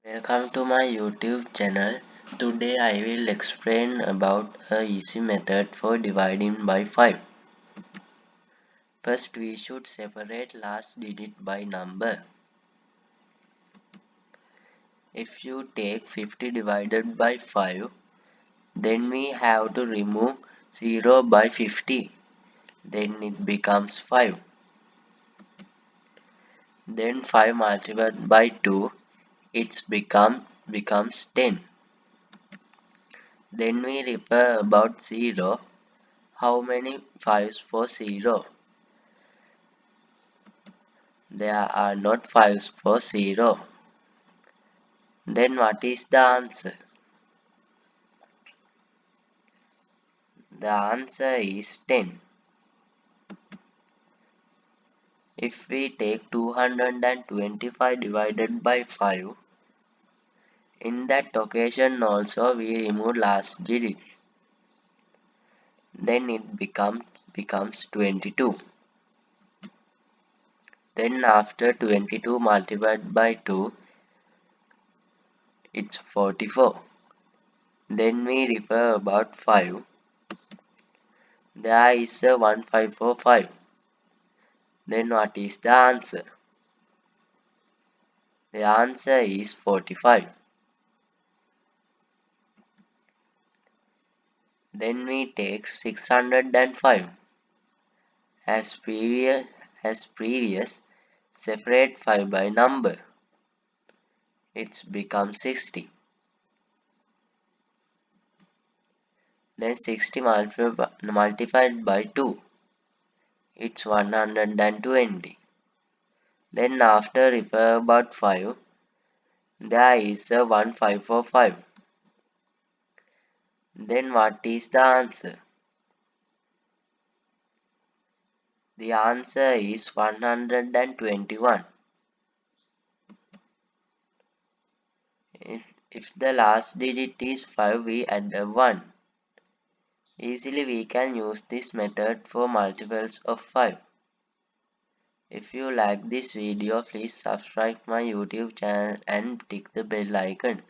Welcome to my YouTube channel. Today I will explain about a easy method for dividing by 5. First we should separate last digit by number. If you take 50 divided by 5, then we have to remove 0 by 50. Then it becomes 5. Then 5 multiplied by 2, becomes 10. Then we repair about 0. How many 5s for 0? There are not 5s for 0. Then what is the answer? The answer is 10. If we take 225 divided by 5, in that occasion also we remove last digit. Then it becomes 22. Then after 22 multiplied by 2, it's 44. Then we refer about 5. There is a 1545. Then what is the answer? The answer is 45. Then we take 605. As previous, separate 5 by number. It's become 60. Then 60 multiplied by 2. It's 120. Then after repair about 5, there is a 1545. Then what is the answer? The answer is 121. If the last digit is 5, we add a 1. Easily we can use this method for multiples of 5. If you like this video, please subscribe my YouTube channel and click the bell icon.